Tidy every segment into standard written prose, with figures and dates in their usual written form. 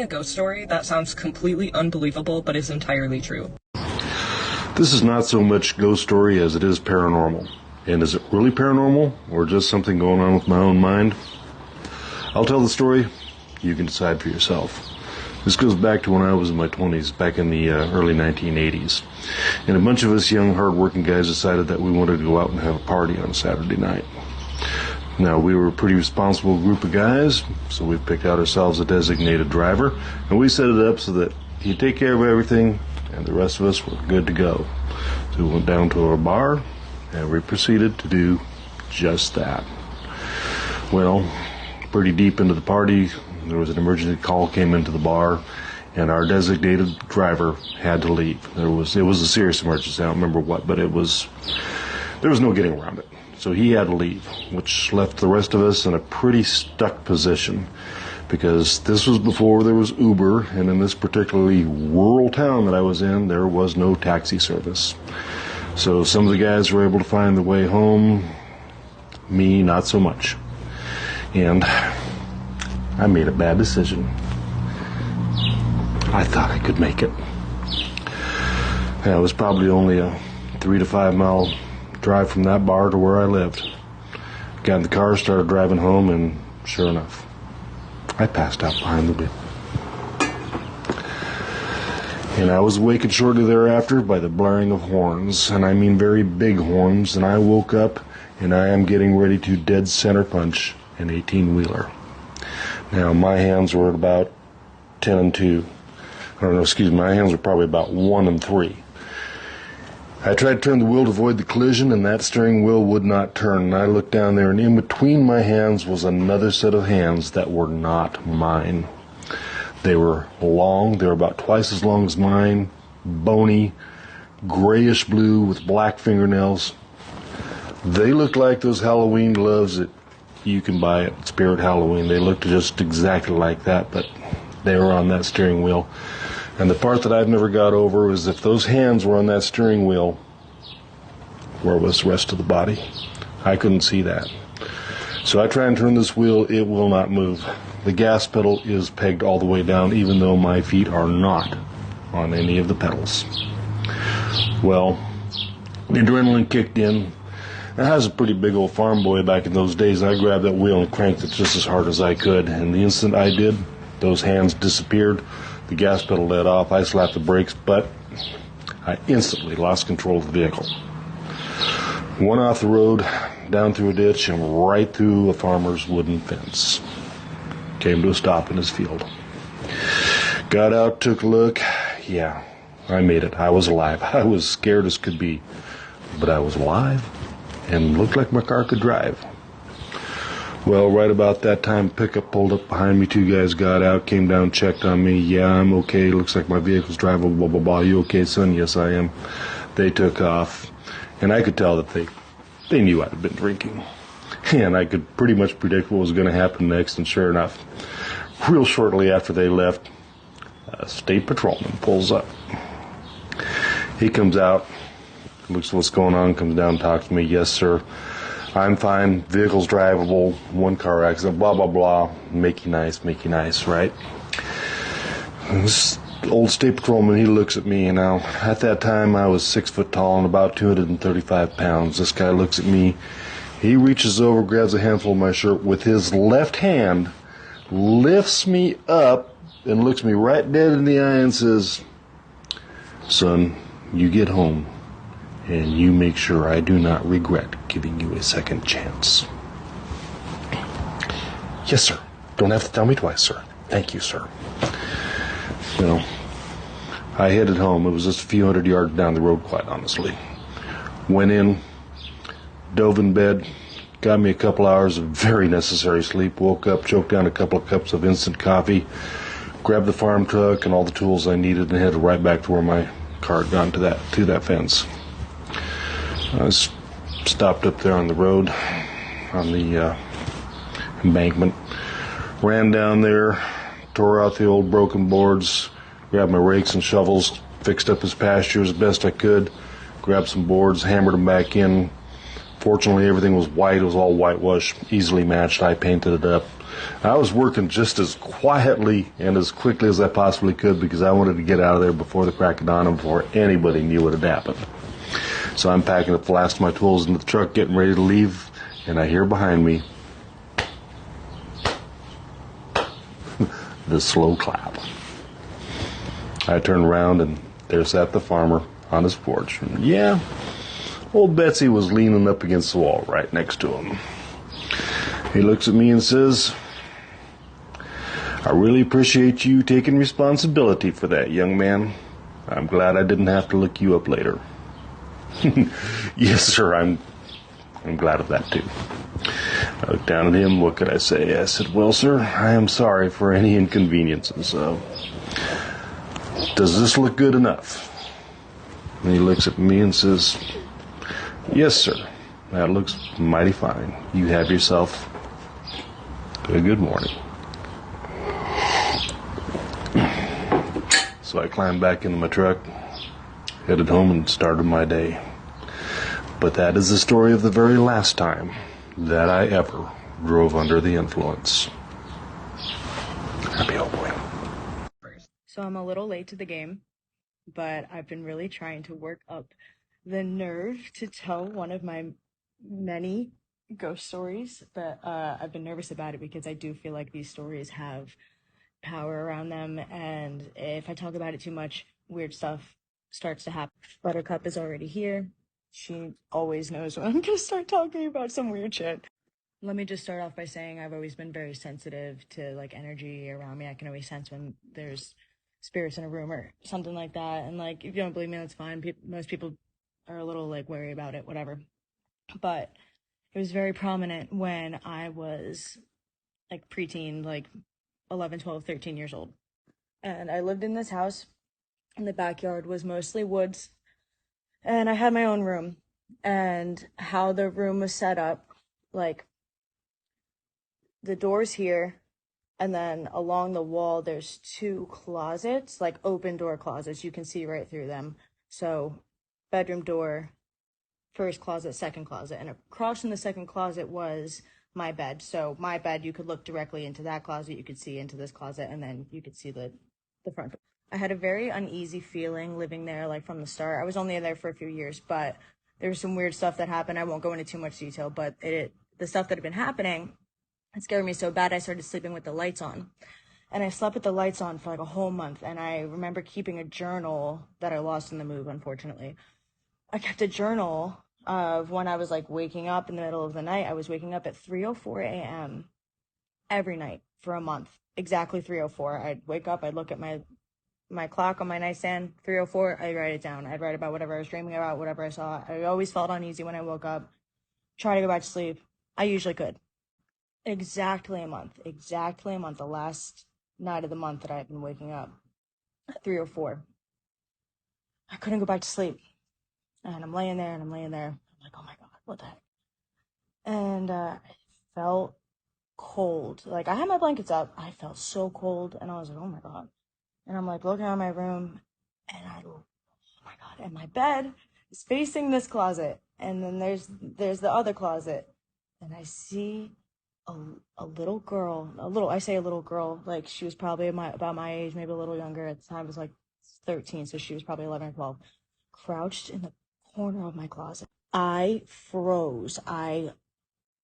A ghost story that sounds completely unbelievable but is entirely true. This is not so much ghost story as it is paranormal. And is it really paranormal or just something going on with my own mind? I'll tell the story. You can decide for yourself. This goes back to when I was in my 20s, back in the early 1980s. And a bunch of us young, hard-working guys decided that we wanted to go out and have a party on Saturday night. Now, we were a pretty responsible group of guys, so we picked out ourselves a designated driver, and we set it up so that he'd take care of everything, and the rest of us were good to go. So we went down to our bar, and we proceeded to do just that. Well, pretty deep into the party, there was an emergency call came into the bar, and our designated driver had to leave. It was a serious emergency. I don't remember what, but there was no getting around it. So he had to leave, which left the rest of us in a pretty stuck position, because this was before there was Uber, and in this particularly rural town that I was in, there was no taxi service. So some of the guys were able to find their way home, me not so much. And I made a bad decision. I thought I could make it. Yeah, it was probably only a 3 to 5 mile drive from that bar to where I lived. Got in the car, started driving home, and sure enough, I passed out behind the wheel. And I was awakened shortly thereafter by the blaring of horns, and I mean very big horns, and I woke up and I am getting ready to dead center punch an 18-wheeler. Now, my hands were at about 10 and 2. My hands were probably about 1 and 3. I tried to turn the wheel to avoid the collision, and that steering wheel would not turn. And I looked down there, and in between my hands was another set of hands that were not mine. They were long. They were about twice as long as mine, bony, grayish blue with black fingernails. They looked like those Halloween gloves that you can buy at Spirit Halloween. They looked just exactly like that, but they were on that steering wheel. And the part that I've never got over is if those hands were on that steering wheel, where was the rest of the body? I couldn't see that. So I try and turn this wheel, it will not move. The gas pedal is pegged all the way down, even though my feet are not on any of the pedals. Well, the adrenaline kicked in. I was a pretty big old farm boy back in those days. I grabbed that wheel and cranked it just as hard as I could. And the instant I did, those hands disappeared. The gas pedal let off. I slapped the brakes, but I instantly lost control of the vehicle. Went off the road, down through a ditch, and right through a farmer's wooden fence. Came to a stop in his field. Got out, took a look. Yeah, I made it. I was alive. I was scared as could be. But I was alive and looked like my car could drive. Well, right about that time, pickup pulled up behind me. 2 guys got out, came down, checked on me. Yeah, I'm okay. Looks like my vehicle's drivable, blah, blah, blah. You okay, son? Yes, I am. They took off, and I could tell that they knew I'd been drinking. And I could pretty much predict what was going to happen next, and sure enough, real shortly after they left, a state patrolman pulls up. He comes out, looks at what's going on, comes down, talks to me. Yes, sir. I'm fine, vehicle's drivable, 1 car accident, blah, blah, blah, make you nice, right? This old state patrolman, he looks at me, and now, at that time, I was 6 foot tall and about 235 pounds. This guy looks at me, he reaches over, grabs a handful of my shirt with his left hand, lifts me up, and looks me right dead in the eye and says, son, you get home, and you make sure I do not regret giving you a second chance. Yes, sir. Don't have to tell me twice, sir. Thank you, sir. You know, I headed home. It was just a few hundred yards down the road, quite honestly. Went in, dove in bed, got me a couple hours of very necessary sleep, woke up, choked down a couple of cups of instant coffee, grabbed the farm truck and all the tools I needed, and headed right back to where my car had gone to that fence. I was stopped up there on the road, on the embankment, ran down there, tore out the old broken boards, grabbed my rakes and shovels, fixed up his pasture as best I could, grabbed some boards, hammered them back in. Fortunately, everything was white. It was all whitewash, easily matched. I painted it up. I was working just as quietly and as quickly as I possibly could because I wanted to get out of there before the crack of dawn and before anybody knew what had happened. So I'm packing up the last of my tools into the truck, getting ready to leave, and I hear behind me the slow clap. I turn around and there sat the farmer on his porch. And yeah, old Betsy was leaning up against the wall right next to him. He looks at me and says, "I really appreciate you taking responsibility for that, young man. I'm glad I didn't have to look you up later." Yes, sir, I'm glad of that too. I looked down at him. What could I say? I said, "Well, sir, I am sorry for any inconveniences. Does this look good enough?" And he looks at me and says, "Yes, sir, that looks mighty fine. You have yourself a good morning." So I climbed back into my truck, headed home, and started my day. But that is the story of the very last time that I ever drove under the influence. Happy Hellboy. So I'm a little late to the game, but I've been really trying to work up the nerve to tell one of my many ghost stories, but I've been nervous about it because I do feel like these stories have power around them, and if I talk about it too much, weird stuff starts to happen. Buttercup is already here. She always knows when I'm gonna start talking about some weird shit. Let me just start off by saying I've always been very sensitive to like energy around me. I can always sense when there's spirits in a room or something like that. And like, if you don't believe me, that's fine. Most people are a little like wary about it, whatever. But it was very prominent when I was like preteen, like 11, 12, 13 years old. And I lived in this house, and the backyard was mostly woods. And I had my own room. And how the room was set up, like the door's here, and then along the wall there's two closets, like open door closets. You can see right through them. So bedroom door, first closet, second closet, and across from the second closet was my bed. So my bed, you could look directly into that closet, you could see into this closet, and then you could see the front door. I had a very uneasy feeling living there, like from the start. I was only there for a few years, but there was some weird stuff that happened. I won't go into too much detail, but the stuff that had been happening, it scared me so bad I started sleeping with the lights on. And I slept with the lights on for like a whole month. And I remember keeping a journal that I lost in the move, unfortunately. I kept a journal of when I was like waking up in the middle of the night. I was waking up at 3:04 a.m. every night for a month. Exactly 3:04. I'd wake up, I'd look at my clock on my nightstand, 3:04, I'd write it down. I'd write about whatever I was dreaming about, whatever I saw. I always felt uneasy when I woke up. Try to go back to sleep. I usually could. Exactly a month. The last night of the month that I had been waking up at 3:04. I couldn't go back to sleep. And I'm laying there. I'm like, oh my God, what the heck? And I felt cold. Like, I had my blankets up. I felt so cold. And I was like, oh my God. And I'm like looking around my room. And oh my God. And my bed is facing this closet. And then there's the other closet. And I see a little girl, I say a little girl, like she was probably about my age, maybe a little younger at the time. I was like 13, so she was probably 11 or 12, crouched in the corner of my closet. I froze.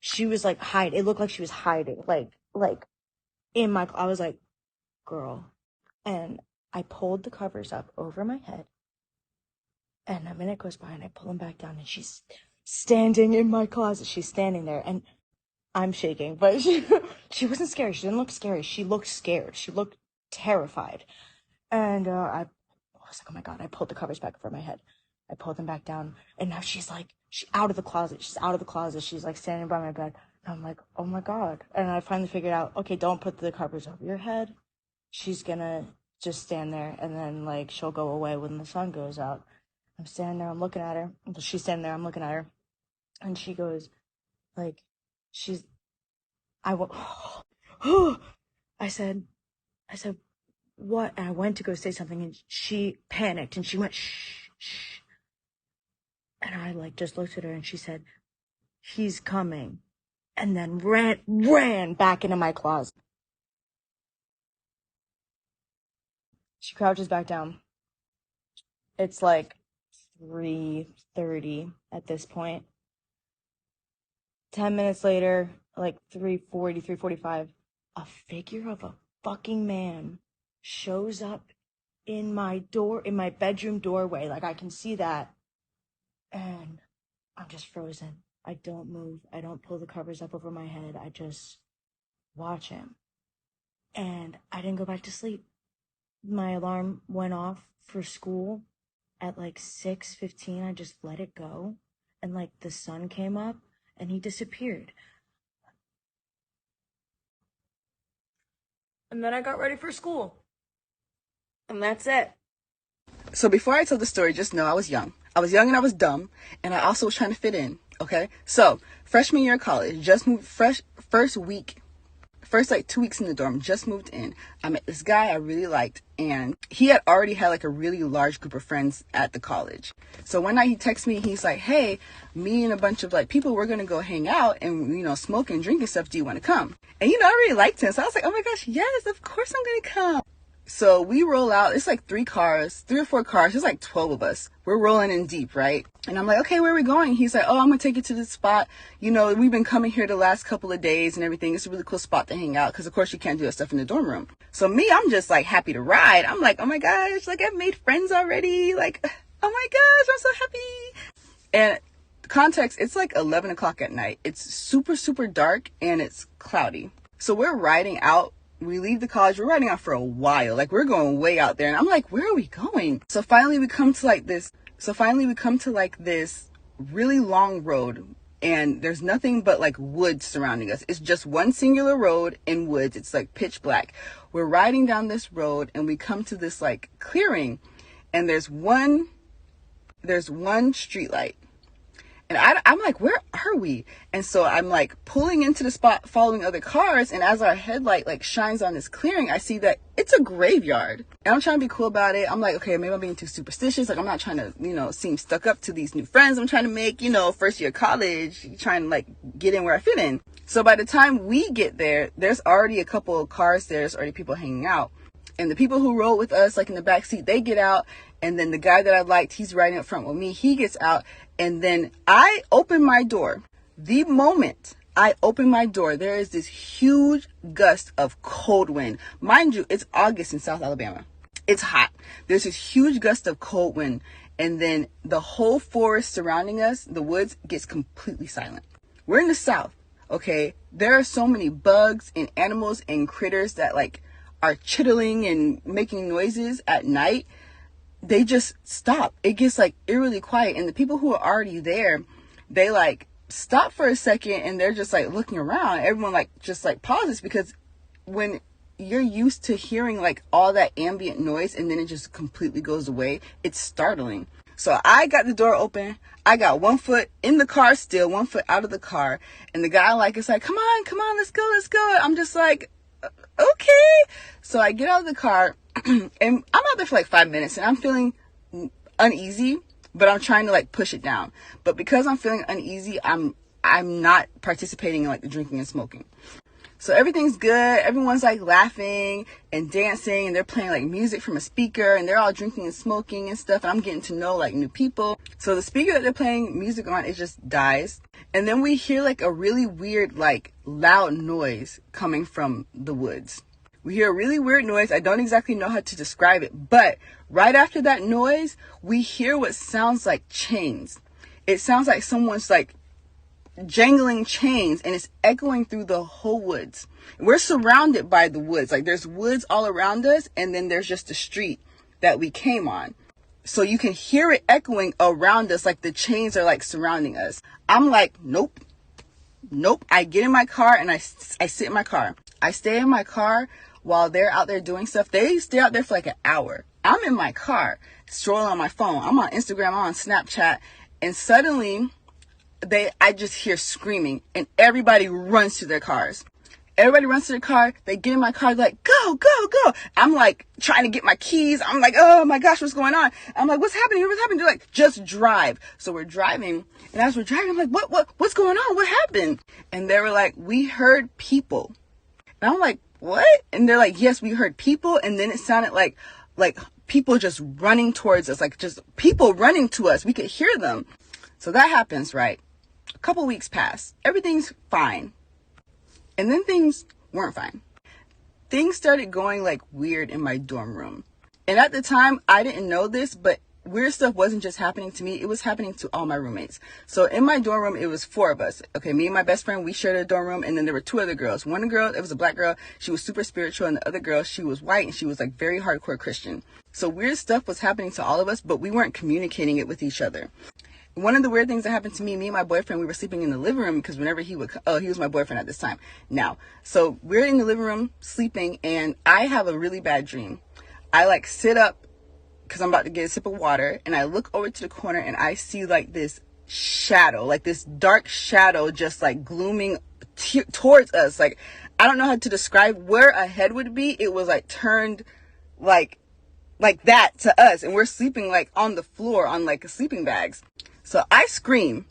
She was like hiding. It looked like she was hiding, like I was like, girl. And I pulled the covers up over my head, and a minute goes by, and I pull them back down, and she's standing in my closet. She's standing there, and I'm shaking, but she wasn't scary. She didn't look scary. She looked scared. She looked terrified. And I was like, oh my God. I pulled the covers back over my head. I pulled them back down. And now she's out of the closet. She's out of the closet. She's like standing by my bed. And I'm like, oh my God. And I finally figured out, okay, don't put the covers over your head. She's gonna just stand there, and then like she'll go away when the sun goes out. I'm standing there. I'm looking at her. She's standing there. I'm looking at her. And she goes, like, I went, I said, what? And I went to go say something, and she panicked, and she went, shh, shh. And I like just looked at her, and she said, he's coming. and then ran back into my closet. She crouches back down. It's like 3:30 at this point. 10 minutes later, like 3:40, 3:45, a figure of a fucking man shows up in my bedroom doorway. Like, I can see that. And I'm just frozen. I don't move. I don't pull the covers up over my head. I just watch him. And I didn't go back to sleep. My alarm went off for school at like 6:15. I just let it go. And like the sun came up and he disappeared. And then I got ready for school. And that's it. So before I tell the story, just know I was young. I was young and I was dumb, and I also was trying to fit in, okay? So, freshman year of college, just moved, first like 2 weeks in the dorm, just moved in. I met this guy I really liked, and he had already had like a really large group of friends at the college. So one night he texts me, he's like, hey, me and a bunch of like people, we're gonna go hang out and, you know, smoke and drink and stuff. Do you want to come? And you know, I really liked him. So I was like, oh my gosh, yes, of course I'm gonna come. So we roll out. It's like 3 or 4 cars. There's like 12 of us. We're rolling in deep, right? And I'm like, okay, where are we going? He's like, oh, I'm going to take you to this spot. You know, we've been coming here the last couple of days and everything. It's a really cool spot to hang out because, of course, you can't do that stuff in the dorm room. So me, I'm just like happy to ride. I'm like, oh my gosh, like I've made friends already. Like, oh my gosh, I'm so happy. And context, it's like 11 o'clock at night. It's super, super dark and it's cloudy. So we're riding out. We leave the college, we're riding out for a while. Like, we're going way out there. And I'm like, where are we going? So finally we come to like this really long road. And there's nothing but like woods surrounding us. It's just one singular road in woods. It's like pitch black. We're riding down this road and we come to this like clearing. And there's one street light. And I'm like, where are we? And so I'm like pulling into the spot, following other cars. And as our headlight like shines on this clearing, I see that it's a graveyard. And I'm trying to be cool about it. I'm like, okay, maybe I'm being too superstitious. Like, I'm not trying to, you know, seem stuck up to these new friends I'm trying to make, you know, first year college, trying to like get in where I fit in. So by the time we get there, there's already a couple of cars there. There's already people hanging out. And the people who rode with us, like in the back seat, they get out. And then the guy that I liked, he's riding up front with me. He gets out. And then I open my door. The moment I open my door, there is this huge gust of cold wind. Mind you, it's August in South Alabama. It's hot. There's this huge gust of cold wind. And then the whole forest surrounding us, the woods, gets completely silent. We're in the South, okay? There are so many bugs and animals and critters that like are chittering and making noises at night. They just stop. It gets like eerily quiet. And the people who are already there, they like stop for a second and they're just like looking around. Everyone like just like pauses because when you're used to hearing like all that ambient noise and then it just completely goes away, it's startling. So I got the door open. I got one foot in the car still, one foot out of the car. And the guy like is like, come on, let's go. I'm just like, okay. So I get out of the car and I'm out there for like 5 minutes and I'm feeling uneasy, but I'm trying to like push it down. But because I'm feeling uneasy, I'm not participating in like the drinking and smoking. So everything's good. Everyone's like laughing and dancing and they're playing like music from a speaker and they're all drinking and smoking and stuff. And I'm getting to know like new people. So the speaker that they're playing music on, it just dies. And then we hear like a really weird, like loud noise coming from the woods. We hear a really weird noise. I don't exactly know how to describe it, but right after that noise, we hear what sounds like chains. It sounds like someone's like jangling chains and it's echoing through the whole woods. We're surrounded by the woods. Like there's woods all around us and then there's just the street that we came on. So you can hear it echoing around us like the chains are like surrounding us. I'm like, nope. I get in my car and I sit in my car. I stay in my car while they're out there doing stuff. They stay out there for like an hour. I'm in my car, strolling on my phone. I'm on Instagram, I'm on Snapchat. And suddenly I just hear screaming and everybody runs to their cars. Everybody runs to the car. They get in my car, like, go, go, go. I'm like trying to get my keys. I'm like, oh my gosh, what's going on? I'm like, what's happening? What's happening? They're like, just drive. So we're driving. And as we're driving, I'm like, what's going on? What happened? And they were like, we heard people. And I'm like, what? And they're like, yes, we heard people. And then it sounded like people just running towards us, like just people running to us. We could hear them. So that happens, right? A couple weeks pass. Everything's fine. And then things weren't fine. Things started going like weird in my dorm room. And at the time, I didn't know this, but weird stuff wasn't just happening to me. It was happening to all my roommates. So in my dorm room, it was 4 of us. Okay, me and my best friend, we shared a dorm room. And then there were 2 other girls. One girl, it was a black girl. She was super spiritual. And the other girl, she was white. And she was like very hardcore Christian. So weird stuff was happening to all of us, but we weren't communicating it with each other. One of the weird things that happened to me and my boyfriend, we were sleeping in the living room because whenever he was my boyfriend at this time now. So we're in the living room sleeping and I have a really bad dream. I like sit up because I'm about to get a sip of water and I look over to the corner and I see like this shadow, like this dark shadow just like glooming towards us. Like, I don't know how to describe where a head would be. It was like turned like that to us and we're sleeping like on the floor on like sleeping bags. So I scream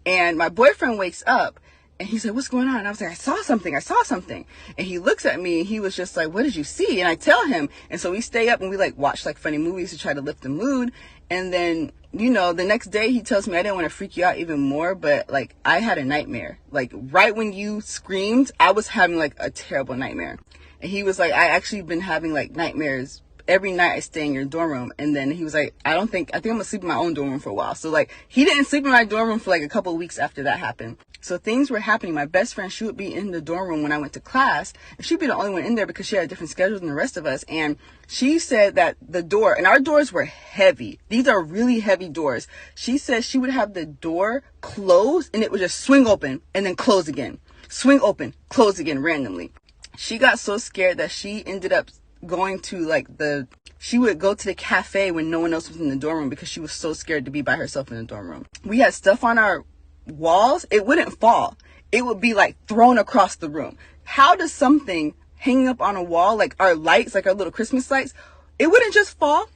and my boyfriend wakes up and he's like, what's going on? And I was like, I saw something. And he looks at me and he was just like, what did you see? And I tell him. And so we stay up and we like watch like funny movies to try to lift the mood. And then, you know, the next day he tells me I didn't want to freak you out even more, but like I had a nightmare. Like right when you screamed, I was having like a terrible nightmare. And he was like, I actually been having like nightmares every night I stay in your dorm room. And then he was like, I think I'm gonna sleep in my own dorm room for a while. So like he didn't sleep in my dorm room for like a couple of weeks after that happened. So things were happening. My best friend, she would be in the dorm room when I went to class and she'd be the only one in there because she had different schedules than the rest of us. And she said that the door, and our doors were heavy. These are really heavy doors. She said she would have the door closed and it would just swing open and then close again. Swing open, close again randomly. She got so scared that she ended up going to like she would go to the cafe when no one else was in the dorm room because she was so scared to be by herself in the dorm room. We had stuff on our walls. It wouldn't fall. It would be like thrown across the room. How does something hanging up on a wall, like our lights, like our little Christmas lights, it wouldn't just fall,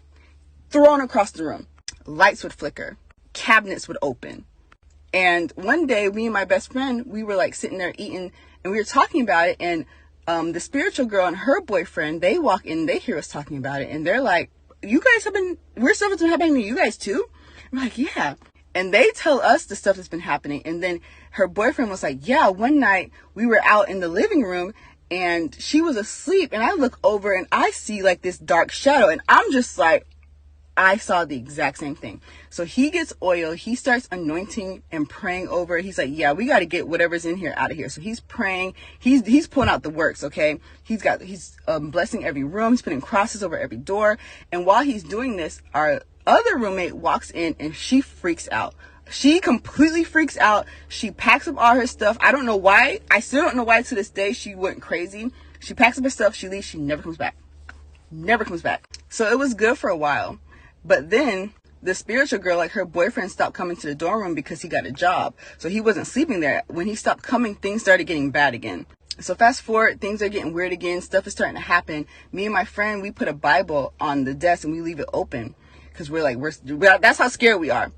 thrown across the room. Lights would flicker. Cabinets would open. And one day, me and my best friend, we were like sitting there eating and we were talking about it. And the spiritual girl and her boyfriend, they walk in, they hear us talking about it. And they're like, weird stuff has been happening to you guys too? I'm like, yeah. And they tell us the stuff that's been happening. And then her boyfriend was like, yeah, one night we were out in the living room and she was asleep. And I look over and I see like this dark shadow. And I'm just like, I saw the exact same thing. So he gets oil. He starts anointing and praying over it. He's like, yeah, we got to get whatever's in here out of here. So he's praying. He's pulling out the works. Okay. He's blessing every room. He's putting crosses over every door. And while he's doing this, our other roommate walks in and she freaks out. She completely freaks out. She packs up all her stuff. I don't know why. I still don't know why to this day she went crazy. She packs up her stuff. She leaves. She never comes back. Never comes back. So it was good for a while. But then the spiritual girl, like her boyfriend stopped coming to the dorm room because he got a job. So he wasn't sleeping there. When he stopped coming, things started getting bad again. So fast forward, things are getting weird again. Stuff is starting to happen. Me and my friend, we put a Bible on the desk and we leave it open because that's how scared we are.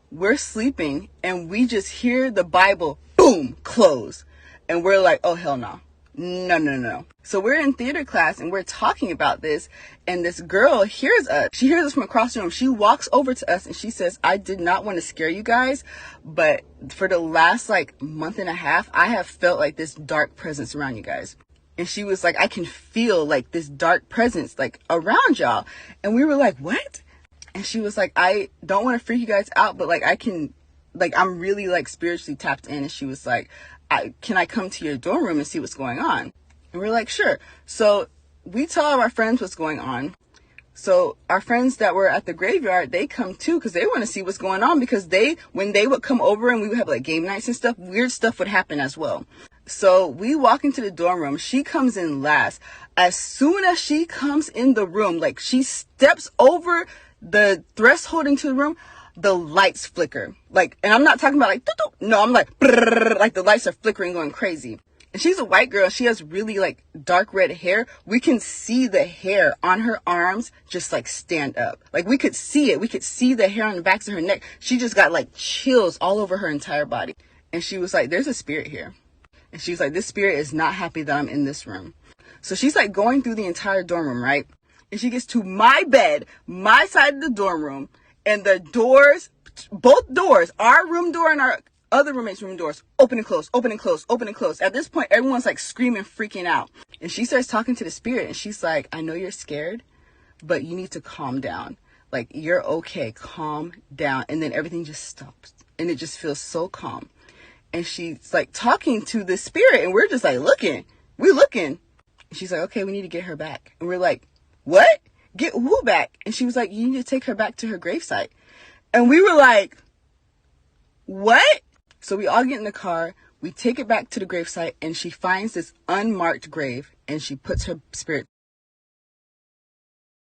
We're sleeping and we just hear the Bible, boom, close. And we're like, oh, hell no. No. So we're in theater class and we're talking about this. And this girl hears us. She hears us from across the room. She walks over to us and she says, I did not want to scare you guys, but for the last like month and a half, I have felt like this dark presence around you guys. And she was like, I can feel like this dark presence like around y'all. And we were like, what? And she was like, I don't want to freak you guys out, but like I'm really like spiritually tapped in. And she was like, can I come to your dorm room and see what's going on? And we're like, sure. So we tell our friends what's going on. So our friends that were at the graveyard, they come too because they want to see what's going on because when they would come over and we would have like game nights and stuff, weird stuff would happen as well. So we walk into the dorm room. She comes in last. As soon as she comes in the room, like she steps over the threshold into the room, the lights flicker. Like, and I'm not talking about like, no, I'm like the lights are flickering, going crazy. And she's a white girl. She has really like dark red hair. We can see the hair on her arms just like stand up. Like we could see it. We could see the hair on the backs of her neck. She just got like chills all over her entire body. And she was like, there's a spirit here. And she's like, this spirit is not happy that I'm in this room. So she's like going through the entire dorm room, right? And she gets to my bed, my side of the dorm room, and the doors, both doors, our room door and our other roommate's room doors, open and close, open and close, open and close. At this point, everyone's like screaming, freaking out. And she starts talking to the spirit and she's like, I know you're scared, but you need to calm down. Like, you're okay, calm down. And then everything just stops and it just feels so calm. And she's like talking to the spirit and we're just like we're looking. And she's like, okay, we need to get her back. And we're like, what? Get who back? And she was like, you need to take her back to her gravesite. And we were like, what? So we all get in the car, we take it back to the gravesite, and she finds this unmarked grave, and she puts her spirit